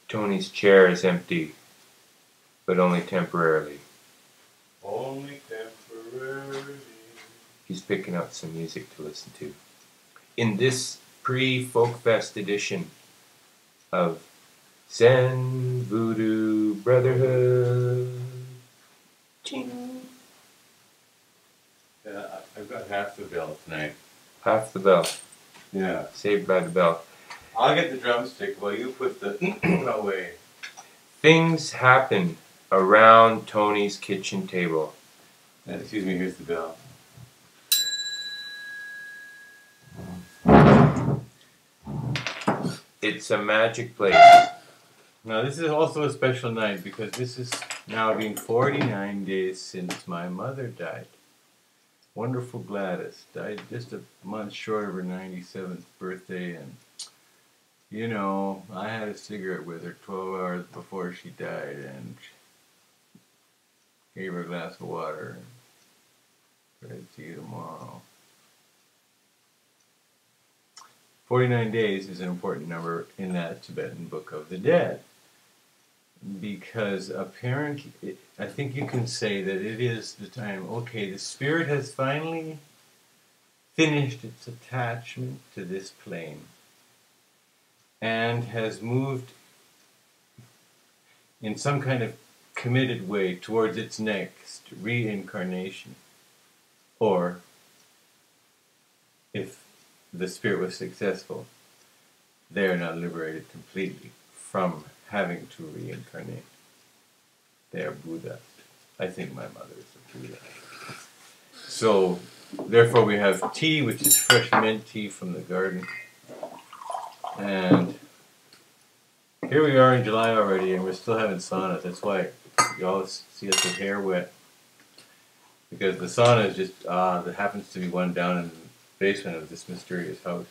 Tony's chair is empty, but only temporarily. Only temporarily. He's picking up some music to listen to. In this pre-Folk Fest edition of Zen Voodoo Brotherhood. Ching. Yeah, I've got half the bell tonight. Half the bell. Yeah. Saved by the bell. I'll get the drumstick while you put the away. Things happen around Tony's kitchen table. Excuse me, here's the bell. It's a magic place. Now this is also a special night because this is now been 49 days since my mother died. Wonderful Gladys died just a month short of her 97th birthday, and you know, I had a cigarette with her 12 hours before she died and gave her a glass of water and said, see you tomorrow. 49 days is an important number in that Tibetan Book of the Dead, because apparently, I think you can say that it is the time, okay, the spirit has finally finished its attachment to this plane and has moved in some kind of committed way towards its next reincarnation. Or, if the spirit was successful, they are now liberated completely from having to reincarnate. They are Buddha. I think my mother is a Buddha. So, therefore we have tea, which is fresh mint tea from the garden. And here we are in July already, and we're still having sauna. That's why you always see us with hair wet. Because the sauna is just, there happens to be one down in the basement of this mysterious house.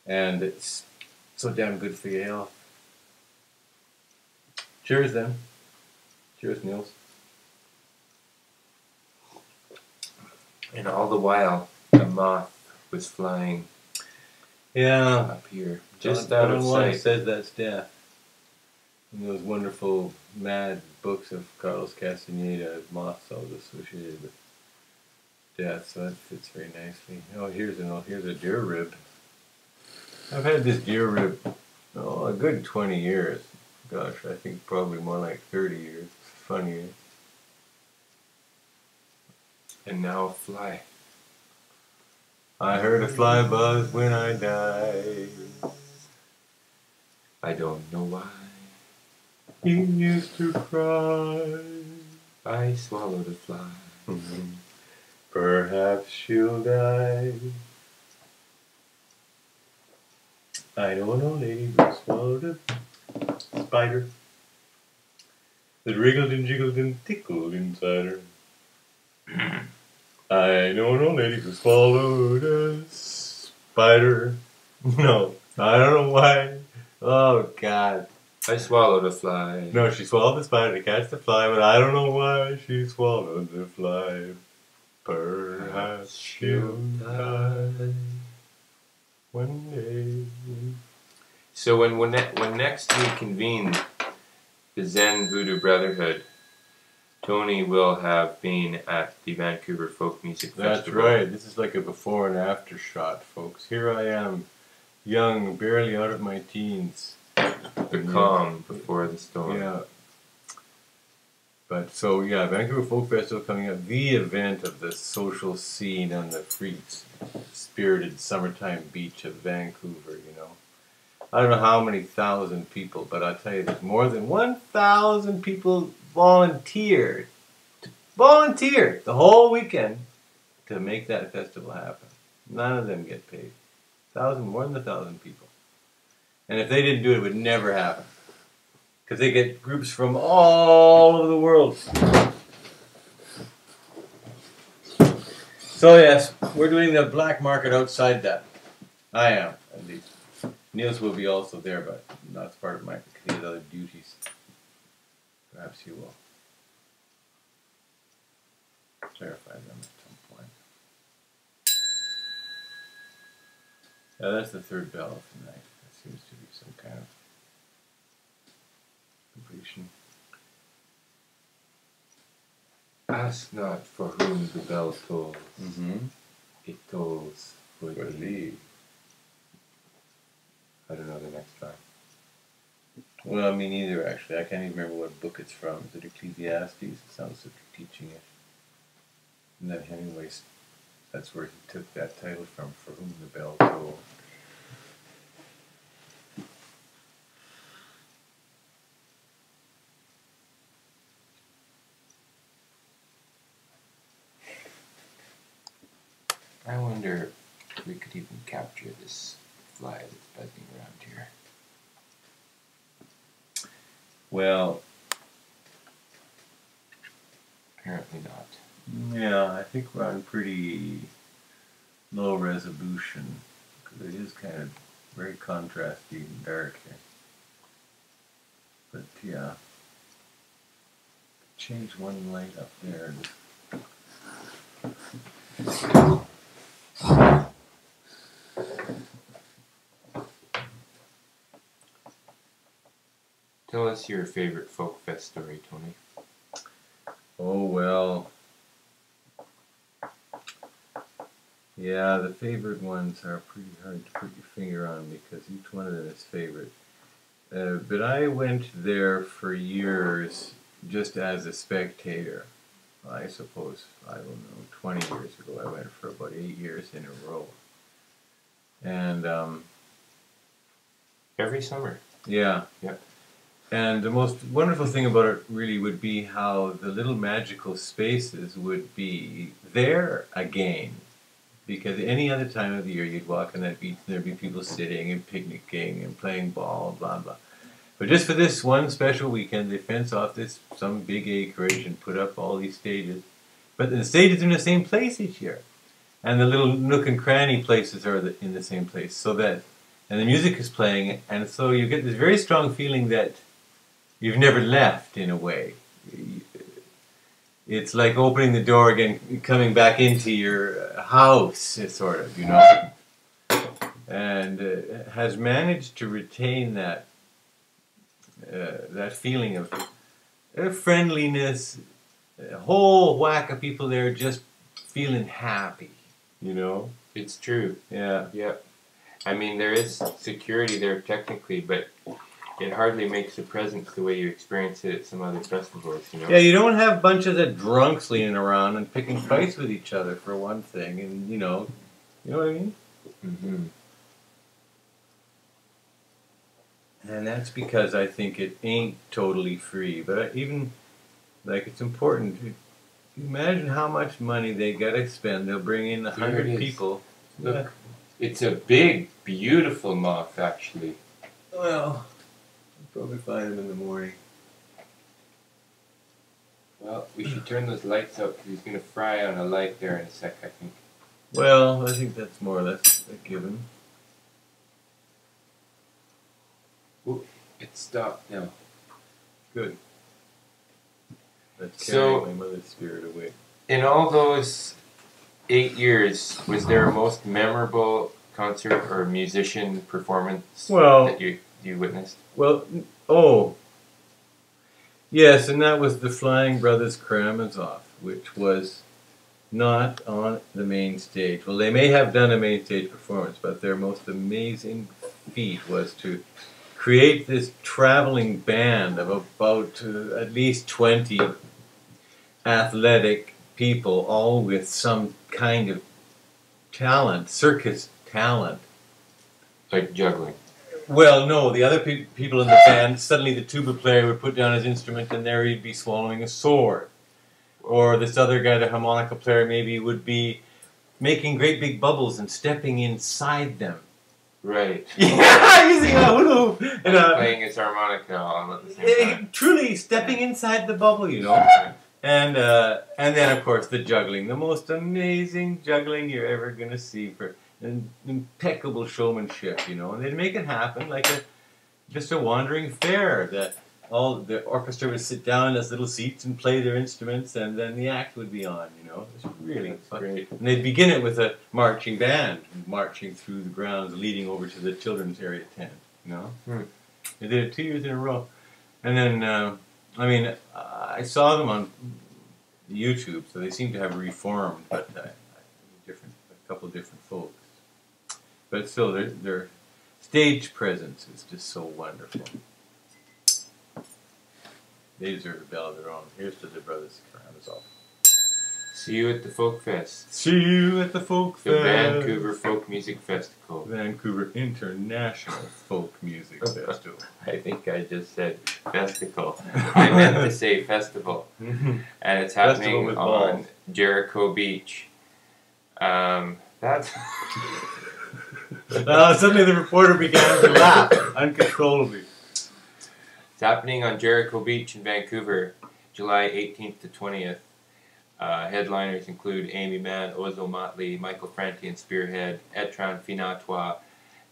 And it's so damn good for your health. Cheers then. Cheers, Niels. And all the while, the moth was flying up here, just out of sight. Says that's death. In those wonderful, mad books of Carlos Castaneda, moths always associated with death, so that fits very nicely. Oh, here's a deer rib. I've had this deer rib, a good 20 years. Gosh, I think probably more like 30 years. It's funny. And now a fly. I heard a fly buzz when I died. I don't know why. He used to cry. I swallowed a fly. Perhaps she'll die. I know an old lady who swallowed a spider that wriggled and jiggled and tickled inside her. I know an old lady who swallowed a spider. No, I don't know why. Oh, God. I swallowed a fly. No, she swallowed the spider to catch the fly, but I don't know why she swallowed the fly. Perhaps she'll die one day. So when next we convene the Zen Voodoo Brotherhood, Tony will have been at the Vancouver Folk Music Festival. That's right. This is like a before and after shot, folks. Here I am, young, barely out of my teens. The calm before the storm. Yeah. But so, yeah, Vancouver Folk Festival coming up, the event of the social scene on the free-spirited summertime beach of Vancouver, you know. I don't know how many thousand people, but I'll tell you, there's more than 1,000 people volunteered the whole weekend to make that festival happen. None of them get paid. More than 1,000 people. And if they didn't do it, it would never happen. Because they get groups from all over the world. So yes, we're doing the black market outside that. I am, at least. Niels will be also there, but that's part of because he has other duties. Perhaps he will clarify them at some point. Yeah, that's the third bell of the night. That seems to be some kind of completion. Ask not for whom the bell tolls. It tolls for thee. I don't know the next line. Well, me neither, actually. I can't even remember what book it's from. Is it Ecclesiastes? It sounds like you're teaching it. And then Hemingway's, that's where he took that title from, For Whom the Bell Tolls. I wonder if we could even capture this fly that's buzzing around here. Well, Apparently not. yeah, I think we're on pretty low resolution, because it is kind of very contrasty and dark here. But yeah, change one light up there. Tell us your favorite folk fest story, Tony. Oh, well. Yeah, the favorite ones are pretty hard to put your finger on because each one of them is favorite. But I went there for years just as a spectator. I suppose, I don't know, 20 years ago I went for about 8 years in a row. And, Every summer. yeah. Yep. And the most wonderful thing about it really would be how the little magical spaces would be there again. Because any other time of the year you'd walk on that beach and there'd be people sitting and picnicking and playing ball, blah, blah. But just for this one special weekend, they fence off some big acreage and put up all these stages. But the stages are in the same place each year. And the little nook and cranny places are in the same place. So that, and the music is playing, and so you get this very strong feeling that you've never left, in a way. It's like opening the door again, coming back into your house, sort of, you know. And has managed to retain that feeling of friendliness, a whole whack of people there just feeling happy, you know. It's true. Yeah. Yep. I mean, there is security there technically, but it hardly makes a presence the way you experience it at some other festivals, you know? Yeah, you don't have bunches of drunks leaning around and picking fights with each other, for one thing, and, you know what I mean? Mm-hmm. And that's because I think it ain't totally free, but it's important. Imagine how much money they gotta spend. They'll bring in 100 people. Look, yeah. It's a big, beautiful moth, actually. Well, probably find them in the morning. Well, we should turn those lights out because he's going to fry on a light there in a sec, I think. Well, I think that's more or less a given. Ooh, it stopped now. Good. That's carrying my mother's spirit away. In all those 8 years, was there a most memorable concert or musician performance that you witnessed? Well, oh, yes, and that was the Flying Brothers Karamazov, which was not on the main stage. Well, they may have done a main stage performance, but their most amazing feat was to create this traveling band of about at least 20 athletic people, all with some kind of talent, circus talent. Like juggling. Well, no, the other people in the band, suddenly the tuba player would put down his instrument and there he'd be swallowing a sword. Or this other guy, the harmonica player, maybe would be making great big bubbles and stepping inside them. Right. Yeah, using a hula hoop. And playing his harmonica all at the same time. Truly stepping inside the bubble, you know. And then, of course, the juggling. The most amazing juggling you're ever going to see for impeccable showmanship, you know. And they'd make it happen like just a wandering fair. All the orchestra would sit down in those little seats and play their instruments, and then the act would be on, you know. It was really fun. Great. And they'd begin it with a marching band marching through the grounds, leading over to the children's area tent, you know. They did it 2 years in a row. And then, I mean, I saw them on YouTube, so they seem to have reformed, but a couple of different folks. But still, their stage presence is just so wonderful. They deserve a bell of their own. Here's to the brothers Karamazov. See you at the Folk Fest. See you at the Folk Fest. The Vancouver Folk Music Festival. Vancouver International Folk Music Festival. I think I just said festival. I meant to say festival. And it's happening on Jericho Beach. That's... Suddenly the reporter began to laugh uncontrollably. It's happening on Jericho Beach in Vancouver, July 18th to 20th. Headliners include Amy Mann, Ozo Motley, Michael Franti and Spearhead, Etran Finatois,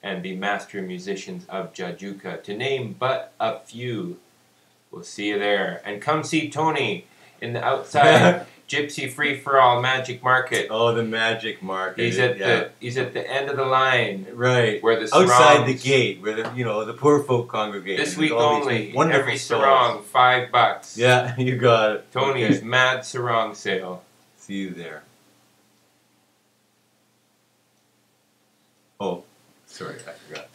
and the master musicians of Jajuka, to name but a few. We'll see you there. And come see Tony in the outside Gypsy Free For All Magic Market. Oh, the Magic Market. He's at the end of the line. Right. Where the outside the gate, where the poor folk congregate. This week only, every sarong, $5. Yeah, you got it. Tony's Mad Sarong Sale. See you there. Oh, sorry, I forgot.